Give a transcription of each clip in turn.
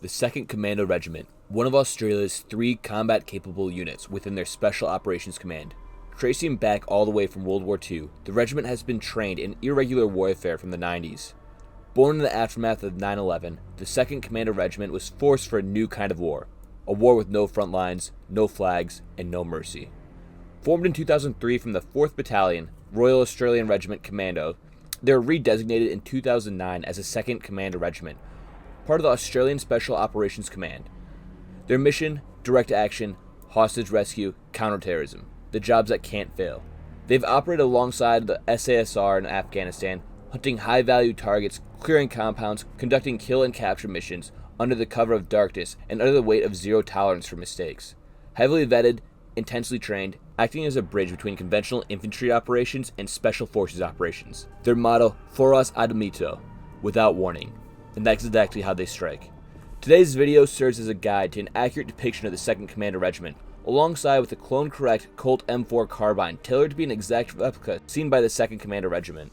the 2nd Commando Regiment, one of Australia's 3 combat-capable units within their Special Operations Command. Tracing back all the way from World War II, the regiment has been trained in irregular warfare from the 90s. Born in the aftermath of 9/11, the 2nd Commando Regiment was forced for a new kind of war, a war with no front lines, no flags, and no mercy. Formed in 2003 from the 4th Battalion, Royal Australian Regiment Commando, they were redesignated in 2009 as a 2nd Commando Regiment, part of the Australian Special Operations Command. Their mission: direct action, hostage rescue, counterterrorism, the jobs that can't fail. They've operated alongside the SASR in Afghanistan, hunting high-value targets, clearing compounds, conducting kill and capture missions under the cover of darkness and under the weight of zero tolerance for mistakes. Heavily vetted, intensely trained, acting as a bridge between conventional infantry operations and special forces operations. Their motto: Foras ad mito, without warning, and that's exactly how they strike. Today's video serves as a guide to an accurate depiction of the 2nd Commando Regiment, alongside with a clone-correct Colt M4 carbine tailored to be an exact replica seen by the 2nd Commando Regiment.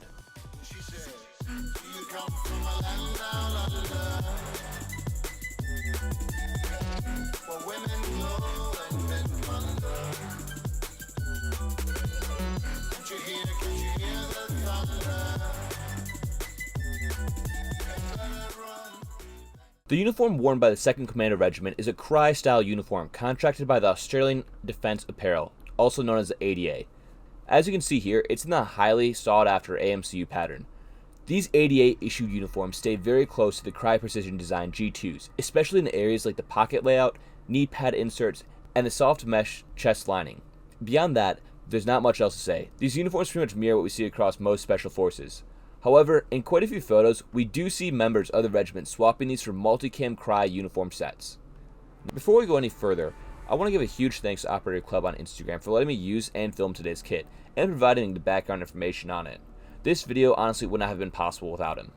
The uniform worn by the 2nd Commando Regiment is a Cry-style uniform contracted by the Australian Defence Apparel, also known as the ADA. As you can see here, it's in the highly sought-after AMCU pattern. These ADA-issued uniforms stay very close to the Cry Precision Design G2s, especially in areas like the pocket layout, knee pad inserts, and the soft mesh chest lining. Beyond that, there's not much else to say. These uniforms pretty much mirror what we see across most special forces. However, in quite a few photos, we do see members of the regiment swapping these for multicam Cry uniform sets. Before we go any further, I want to give a huge thanks to Operator Club on Instagram for letting me use and film today's kit, and providing the background information on it. This video honestly would not have been possible without him.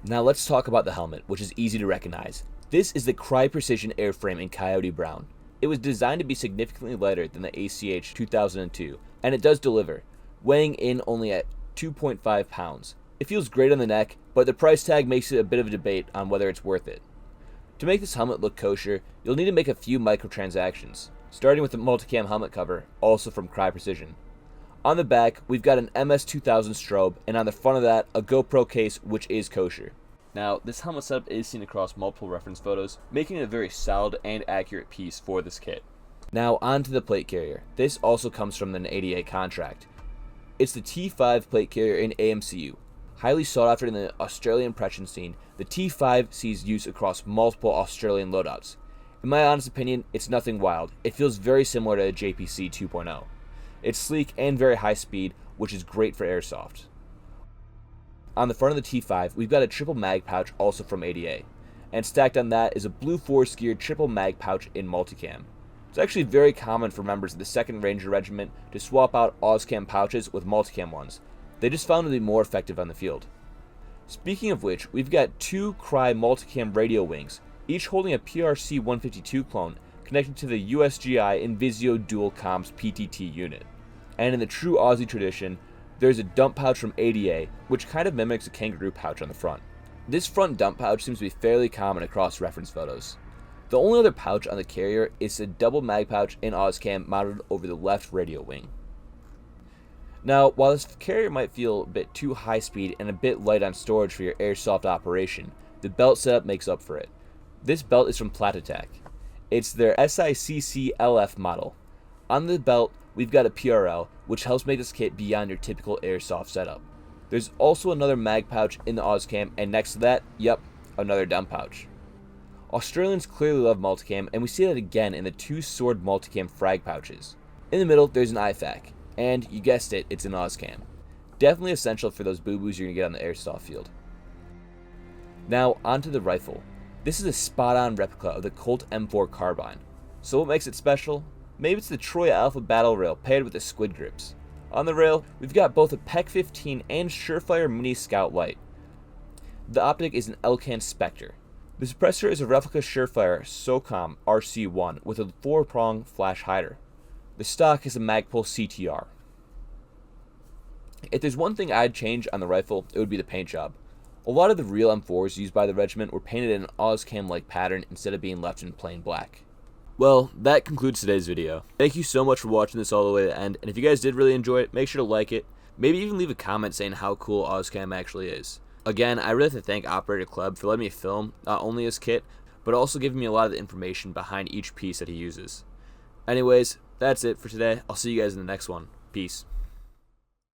Now let's talk about the helmet, which is easy to recognize. This is the Cry Precision airframe in Coyote Brown. It was designed to be significantly lighter than the ACH 2002, and it does deliver, weighing in only at 2.5 pounds. It feels great on the neck, but the price tag makes it a bit of a debate on whether it's worth it. To make this helmet look kosher, you'll need to make a few microtransactions, starting with the multicam helmet cover, also from Cry Precision. On the back, we've got an MS-2000 strobe, and on the front of that, a GoPro case, which is kosher. Now, this helmet setup is seen across multiple reference photos, making it a very solid and accurate piece for this kit. Now, on to the plate carrier. This also comes from an ADA contract. It's the T5 plate carrier in AMCU. Highly sought after in the Australian Prussian scene, the T5 sees use across multiple Australian loadouts. In my honest opinion, it's nothing wild. It feels very similar to a JPC 2.0. It's sleek and very high speed, which is great for airsoft. On the front of the T5, we've got a triple mag pouch also from ADA, and stacked on that is a blue 4-gear triple mag pouch in multicam. It's actually very common for members of the 2nd Ranger Regiment to swap out Auscam pouches with multicam ones. They just found to be more effective on the field. Speaking of which, we've got 2 Cry multicam radio wings, each holding a PRC 152 clone connected to the USGI Invisio Dual Comms PTT unit. And in the true Aussie tradition, there's a dump pouch from ADA, which kind of mimics a kangaroo pouch on the front. This front dump pouch seems to be fairly common across reference photos. The only other pouch on the carrier is a double mag pouch in Auscam mounted over the left radio wing. Now, while this carrier might feel a bit too high speed and a bit light on storage for your airsoft operation, the belt setup makes up for it. This belt is from Platitech. It's their SICC-LF model. On the belt, we've got a PRL, which helps make this kit beyond your typical airsoft setup. There's also another mag pouch in the Auscam, and next to that, yep, another dump pouch. Australians clearly love multicam, and we see that again in the 2 sword multicam frag pouches. In the middle, there's an IFAK, and you guessed it, it's an Auscam. Definitely essential for those boo-boos you're going to get on the airsoft field. Now, onto the rifle. This is a spot-on replica of the Colt M4 carbine. So what makes it special? Maybe it's the Troy Alpha battle rail paired with the squid grips. On the rail, we've got both a PEC 15 and Surefire Mini Scout Light. The optic is an Elcan Spectre. The suppressor is a replica Surefire SOCOM RC1 with a 4-prong flash hider. The stock is a Magpul CTR. If there's one thing I'd change on the rifle, it would be the paint job. A lot of the real M4s used by the regiment were painted in an Auscam-like pattern instead of being left in plain black. Well, that concludes today's video. Thank you so much for watching this all the way to the end, and if you guys did really enjoy it, make sure to like it. Maybe even leave a comment saying how cool Auscam actually is. Again, I really have to thank Operator Club for letting me film not only his kit, but also giving me a lot of the information behind each piece that he uses. Anyways, that's it for today. I'll see you guys in the next one. Peace.